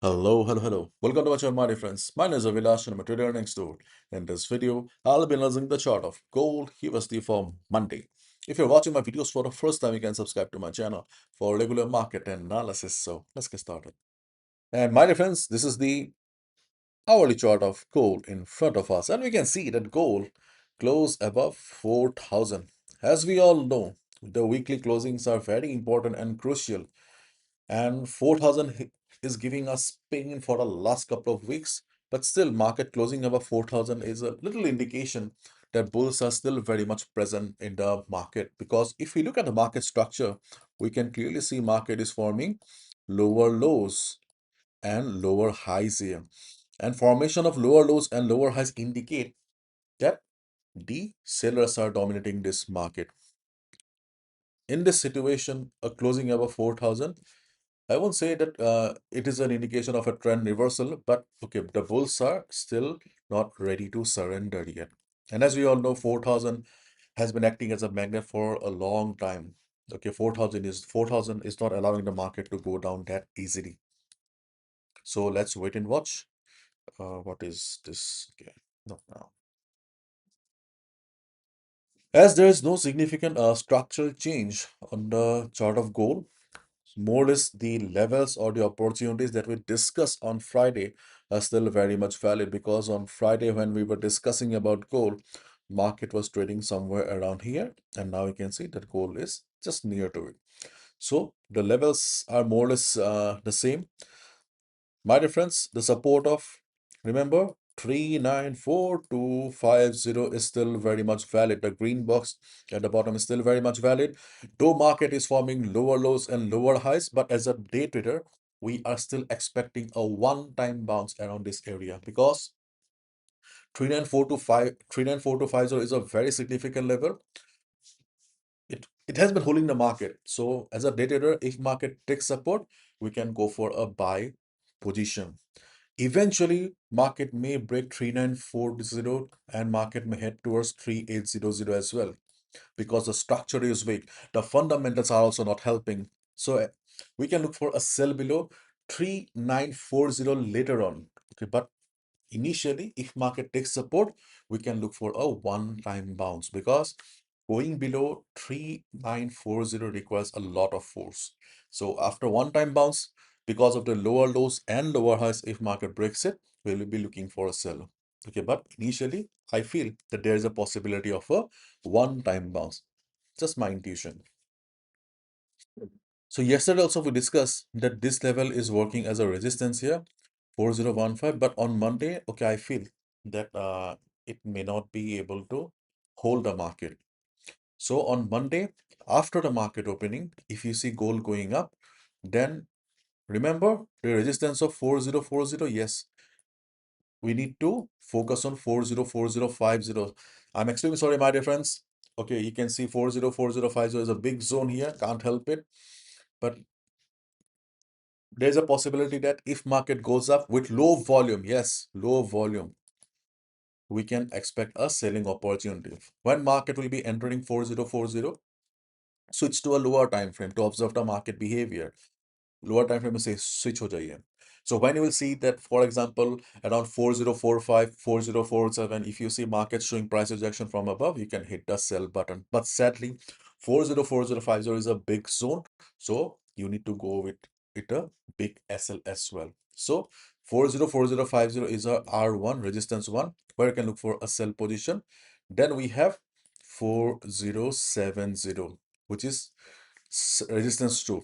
Hello. Welcome to my channel, my dear friends. My name is ABHILASH and I'm a trader next door. In this video, I'll be analyzing the chart of gold USD for Monday. If you're watching my videos for the first time, you can subscribe to my channel for regular market analysis. So let's get started. And my dear friends, this is the hourly chart of gold in front of us. And we can see that gold closed above 4,000. As we all know, the weekly closings are very important and crucial, and 4,000 is giving us pain for the last couple of weeks, but still market closing above 4,000 is a little indication that bulls are still very much present in the market, because if we look at the market structure, we can clearly see market is forming lower lows and lower highs here, and formation of lower lows and lower highs indicate that the sellers are dominating this market. In this situation, a closing above 4,000, I won't say that it is an indication of a trend reversal, but okay, the bulls are still not ready to surrender yet. And as we all know, 4,000 has been acting as a magnet for a long time. Okay, 4,000 is not allowing the market to go down that easily. So let's wait and watch. What is this? Okay, no, now. As there is no significant structural change on the chart of gold, more or less the levels or the opportunities that we discussed on Friday are still very much valid, because on Friday when we were discussing about gold, market was trading somewhere around here, and now you can see that gold is just near to it. So the levels are more or less the same. My difference, the support of, remember, 394250 is still very much valid. The green box at the bottom is still very much valid. Though market is forming lower lows and lower highs, but as a day trader, we are still expecting a one-time bounce around this area, because 394250 is a very significant level. It has been holding the market. So as a day trader, if market takes support, we can go for a buy position. Eventually, market may break 3940 and market may head towards 3800 as well, because the structure is weak. The fundamentals are also not helping. So we can look for a sell below 3940 later on. Okay, but initially, if market takes support, we can look for a one-time bounce, because going below 3940 requires a lot of force. So after one-time bounce, because of the lower lows and lower highs, if market breaks it, we will be looking for a sell. Okay, but initially, I feel that there is a possibility of a one-time bounce. Just my intuition. So yesterday also we discussed that this level is working as a resistance here, 4015, but on Monday, okay, I feel that it may not be able to hold the market. So on Monday, after the market opening, if you see gold going up, then remember the resistance of 4040. Yes, we need to focus on 404050. I'm extremely sorry, my dear friends. Okay, you can see 404050 is a big zone here, can't help it. But there's a possibility that if market goes up with low volume, yes, low volume, we can expect a selling opportunity. When market will be entering 4040, switch to a lower time frame to observe the market behavior. Lower time frame में से switch हो जाइए. So when you will see that, for example, around 4045, 4047, if you see market showing price rejection from above, you can hit the sell button. But sadly, 404050 is a big zone, so you need to go with it a big SL as well. So 404050 is a R1 resistance one, where you can look for a sell position. Then we have 4070, which is resistance 2.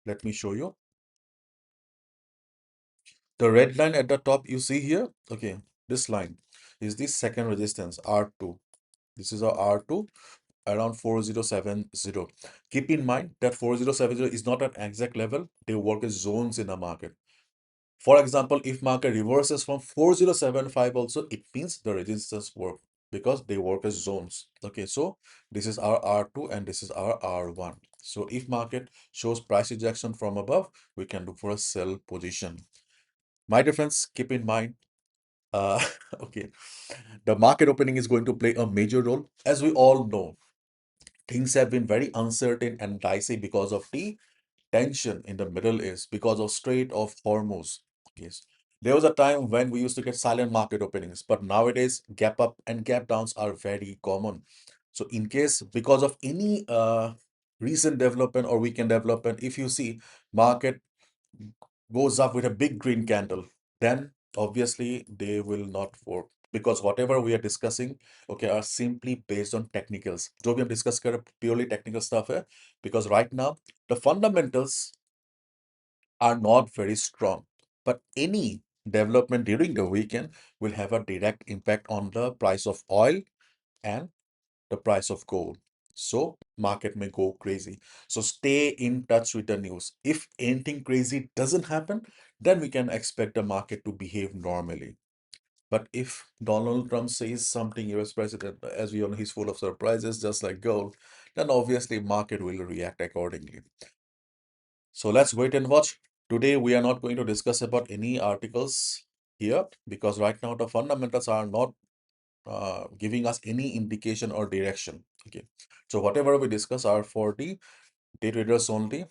Let me show you. The red line at the top you see here, okay, this line is the second resistance, R2. This is our R2 around 4070. Keep in mind that 4070 is not an exact level. They work as zones in the market. For example, if market reverses from 4075 also, it means the resistance work, because they work as zones. Okay, so this is our R2 and this is our R1. So if market shows price rejection from above, we can look for a sell position. My dear friends, keep in mind, uh, okay, the market opening is going to play a major role. As we all know, things have been very uncertain and dicey because of the tension in the Middle East, because of Strait of Hormuz. Yes. There was a time when we used to get silent market openings, but nowadays gap up and gap downs are very common. So in case because of any recent development or weekend development, if you see market goes up with a big green candle, then obviously they will not work because whatever we are discussing, okay, are simply based on technicals. जो भी हम discuss कर रहे हैं, purely technical stuff है because right now the fundamentals are not very strong. But any development during the weekend will have a direct impact on the price of oil and the price of gold. So market may go crazy. So stay in touch with the news. If anything crazy doesn't happen, then we can expect the market to behave normally. But if Donald Trump says something, US president, as we all know, he's full of surprises, just like gold, then obviously market will react accordingly. So let's wait and watch. Today, we are not going to discuss about any articles here because right now the fundamentals are not giving us any indication or direction. Okay. So whatever we discuss are for the day traders only.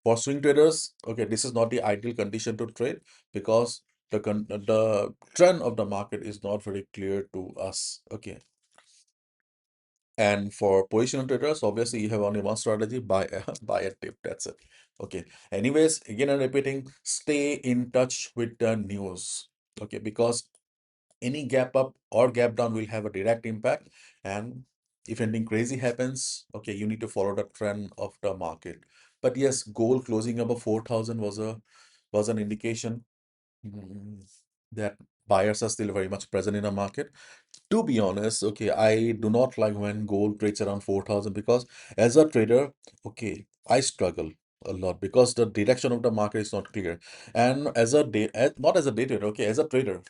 For swing traders, okay, this is not the ideal condition to trade because the trend of the market is not very clear to us. Okay. And for positional traders, obviously you have only one strategy, buy a buy a dip. That's it. Okay. Anyways, again I'm repeating, stay in touch with the news. Okay, because any gap up or gap down will have a direct impact. And if anything crazy happens, okay, you need to follow the trend of the market. But yes, gold closing above 4,000 was an indication mm, that buyers are still very much present in the market. To be honest, okay, I do not like when gold trades around 4,000 because as a trader, okay, I struggle a lot because the direction of the market is not clear. And not as a day trader, okay, as a trader,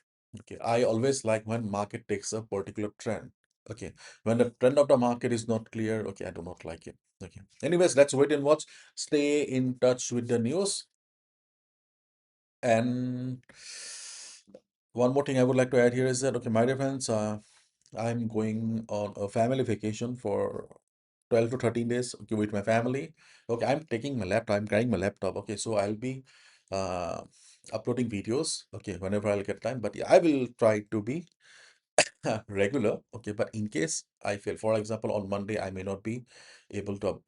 okay, I always like when market takes a particular trend. Okay, when the trend of the market is not clear, okay, I do not like it. Okay. Anyways, let's wait and watch. Stay in touch with the news. And one more thing I would like to add here is that, okay, my dear friends, I'm going on a family vacation for 12 to 13 days, okay, with my family. Okay, I'm taking my laptop, I'm carrying my laptop. Okay, so I'll be uh, uploading videos, okay, whenever I'll get time. But yeah, I will try to be regular. Okay, but in case I fail, for example, on Monday, I may not be able to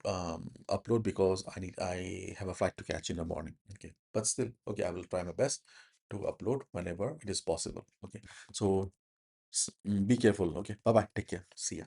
upload because I have a flight to catch in the morning. Okay, but still, okay, I will try my best to upload whenever it is possible. Okay, so be careful. Okay, bye bye. Take care. See ya.